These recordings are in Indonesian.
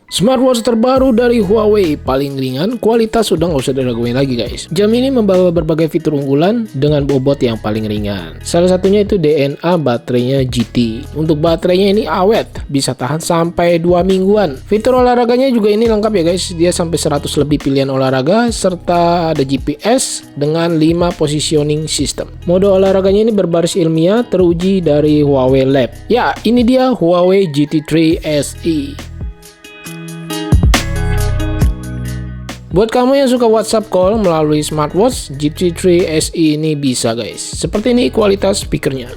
Smartwatch terbaru dari Huawei, paling ringan, kualitas sudah nggak usah diraguin lagi guys. Jam ini membawa berbagai fitur unggulan dengan bobot yang paling ringan. Salah satunya itu DNA baterainya GT. Untuk baterainya ini awet, bisa tahan sampai 2 mingguan. Fitur olahraganya juga ini lengkap ya guys. Dia sampai 100 lebih pilihan olahraga, serta ada GPS dengan 5 positioning system. Mode olahraganya ini berbaris ilmiah, teruji dari Huawei Lab. Ya, ini dia Huawei GT3 SE. Buat kamu yang suka WhatsApp call melalui smartwatch, GT3 SE ini bisa guys. Seperti ini kualitas speakernya.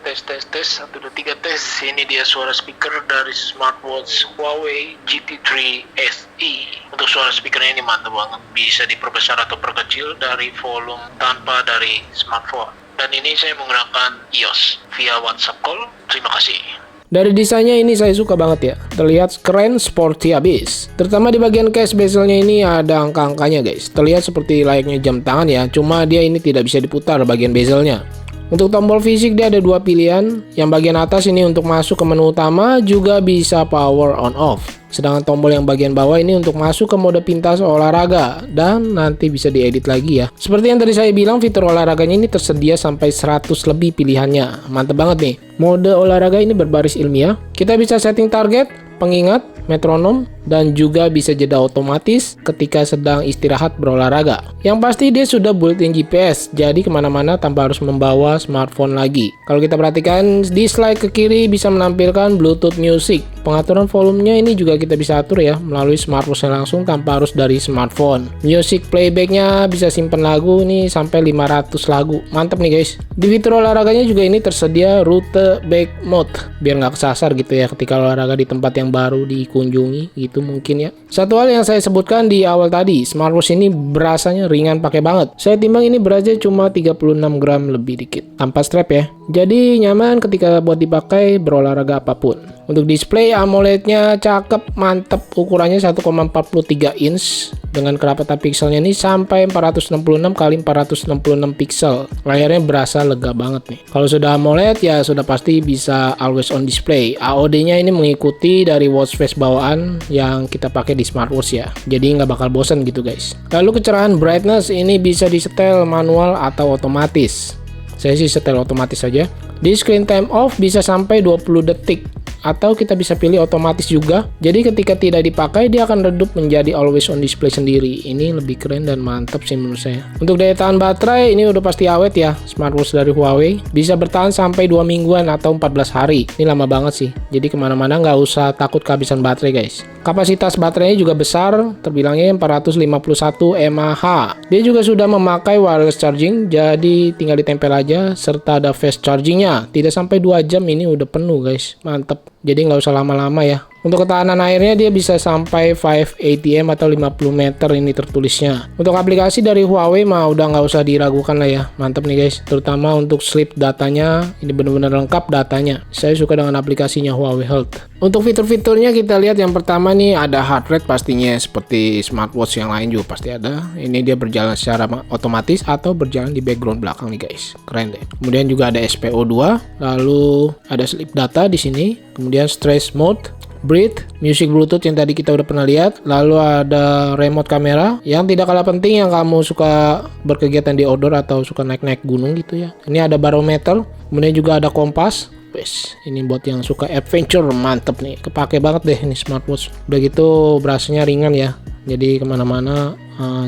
Tes 1 2 3 tes. Ini dia suara speaker dari smartwatch Huawei GT3 SE. Untuk suara speakernya ini mantap banget. Bisa diperbesar atau perkecil dari volume tanpa dari smartphone. Dan ini saya menggunakan iOS via WhatsApp call. Terima kasih. Dari desainnya ini saya suka banget ya, terlihat keren, sporty abis. Terutama di bagian case bezelnya ini ada angka-angkanya guys. Terlihat seperti layaknya jam tangan ya, cuma dia ini tidak bisa diputar bagian bezelnya. Untuk tombol fisik dia ada 2 pilihan. Yang bagian atas ini untuk masuk ke menu utama, juga bisa power on off. Sedangkan tombol yang bagian bawah ini untuk masuk ke mode pintas olahraga, dan nanti bisa diedit lagi ya. Seperti yang tadi saya bilang, fitur olahraganya ini tersedia sampai 100 lebih pilihannya. Mantep banget nih. Mode olahraga ini berbaris ilmiah. Kita bisa setting target, pengingat, metronom, dan juga bisa jeda otomatis ketika sedang istirahat berolahraga. Yang pasti dia sudah built-in GPS, jadi kemana-mana tanpa harus membawa smartphone lagi. Kalau kita perhatikan di slide ke kiri bisa menampilkan Bluetooth Music. Pengaturan volumenya ini juga kita bisa atur ya melalui smartwatch langsung tanpa harus dari smartphone. Music playbacknya bisa simpen lagu nih sampai 500 lagu. Mantap nih guys. Di fitur olahraganya juga ini tersedia rute back mode biar nggak kesasar gitu ya ketika olahraga di tempat yang baru dikunjungi gitu mungkin ya. Satu hal yang saya sebutkan di awal tadi, smartwatch ini berasanya ringan pakai banget. Saya timbang ini beratnya cuma 36 gram lebih dikit tanpa strap ya. Jadi nyaman ketika buat dipakai berolahraga apapun. Untuk display AMOLED-nya cakep, mantep, ukurannya 1,43 inch dengan kerapatan pikselnya ini sampai 466 x 466 pixel. Layarnya berasa lega banget nih. Kalau sudah AMOLED ya sudah pasti bisa always on display. AOD-nya ini mengikuti dari watch face bawaan yang kita pakai di smartwatch ya. Jadi nggak bakal bosan gitu guys. Lalu kecerahan brightness ini bisa disetel manual atau otomatis. Saya sih setel otomatis saja. Di screen time off bisa sampai 20 detik. Atau kita bisa pilih otomatis juga. Jadi ketika tidak dipakai dia akan redup menjadi always on display sendiri. Ini lebih keren dan mantap sih menurut saya. Untuk daya tahan baterai ini udah pasti awet ya. Smartwatch dari Huawei bisa bertahan sampai 2 mingguan atau 14 hari. Ini lama banget sih. Jadi kemana-mana nggak usah takut kehabisan baterai guys. Kapasitas baterainya juga besar, terbilangnya 451 mAh. Dia juga sudah memakai wireless charging, jadi tinggal ditempel aja, serta ada fast chargingnya. Tidak sampai 2 jam ini udah penuh guys, mantep. Jadi nggak usah lama-lama ya. Untuk ketahanan airnya dia bisa sampai 5 ATM atau 50 meter ini tertulisnya. Untuk aplikasi dari Huawei mah udah nggak usah diragukan lah ya. Mantap nih guys. Terutama untuk sleep datanya ini benar-benar lengkap datanya. Saya suka dengan aplikasinya Huawei Health. Untuk fitur-fiturnya kita lihat yang pertama nih ada heart rate pastinya seperti smartwatch yang lain juga pasti ada. Ini dia berjalan secara otomatis atau berjalan di background belakang nih guys. Keren deh. Kemudian juga ada SPO2, lalu ada sleep data di sini. Kemudian stress mode, breathe, music bluetooth yang tadi kita udah pernah lihat, lalu ada remote kamera yang tidak kalah penting yang kamu suka berkegiatan di outdoor atau suka naik-naik gunung gitu ya. Ini ada barometer, kemudian juga ada kompas. Wes, ini buat yang suka adventure mantep nih, kepake banget deh ini smartwatch. Udah gitu berasanya ringan ya, jadi kemana-mana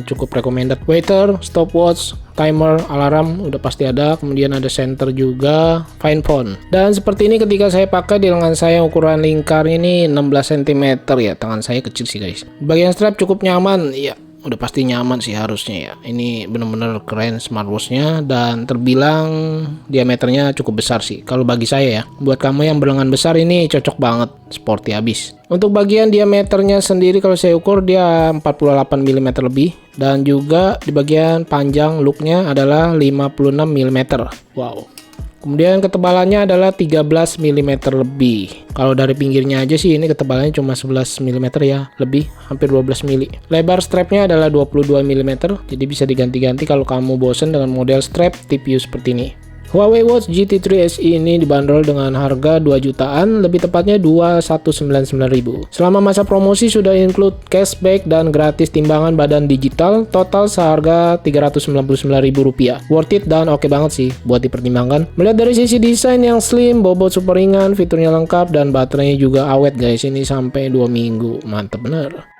cukup recommended. Waiter, stopwatch, timer, alarm udah pasti ada. Kemudian ada center juga, find phone. Dan seperti ini ketika saya pakai di lengan saya ukuran lingkar ini 16 cm ya. Tangan saya kecil sih guys. Bagian strap cukup nyaman ya. Udah pasti nyaman sih harusnya ya. Ini bener-bener keren smartwatchnya dan terbilang diameternya cukup besar sih kalau bagi saya ya. Buat kamu yang berlengan besar ini cocok banget, sporty abis. Untuk bagian diameternya sendiri kalau saya ukur dia 48 mm lebih, dan juga di bagian panjang looknya adalah 56 mm. Wow. Kemudian ketebalannya adalah 13 mm lebih. Kalau dari pinggirnya aja sih ini ketebalannya cuma 11 mm ya, lebih hampir 12 mm. Lebar strapnya adalah 22 mm, jadi bisa diganti-ganti kalau kamu bosen dengan model strap TPU seperti ini. Huawei Watch GT3 SE ini dibanderol dengan harga 2 jutaan, lebih tepatnya 2.199.000. Selama masa promosi sudah include cashback dan gratis timbangan badan digital, total seharga Rp399.000. Worth it dan oke banget sih buat dipertimbangkan. Melihat dari sisi desain yang slim, bobot super ringan, fiturnya lengkap, dan baterainya juga awet guys, ini sampai 2 minggu. Mantep bener.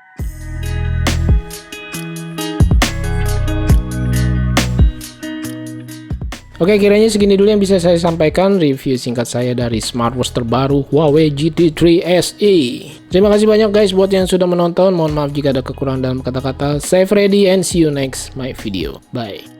Oke, kiranya segini dulu yang bisa saya sampaikan review singkat saya dari smartwatch terbaru Huawei GT3 SE. Terima kasih banyak guys buat yang sudah menonton. Mohon maaf jika ada kekurangan dalam kata-kata. Save ready and see you next my video. Bye.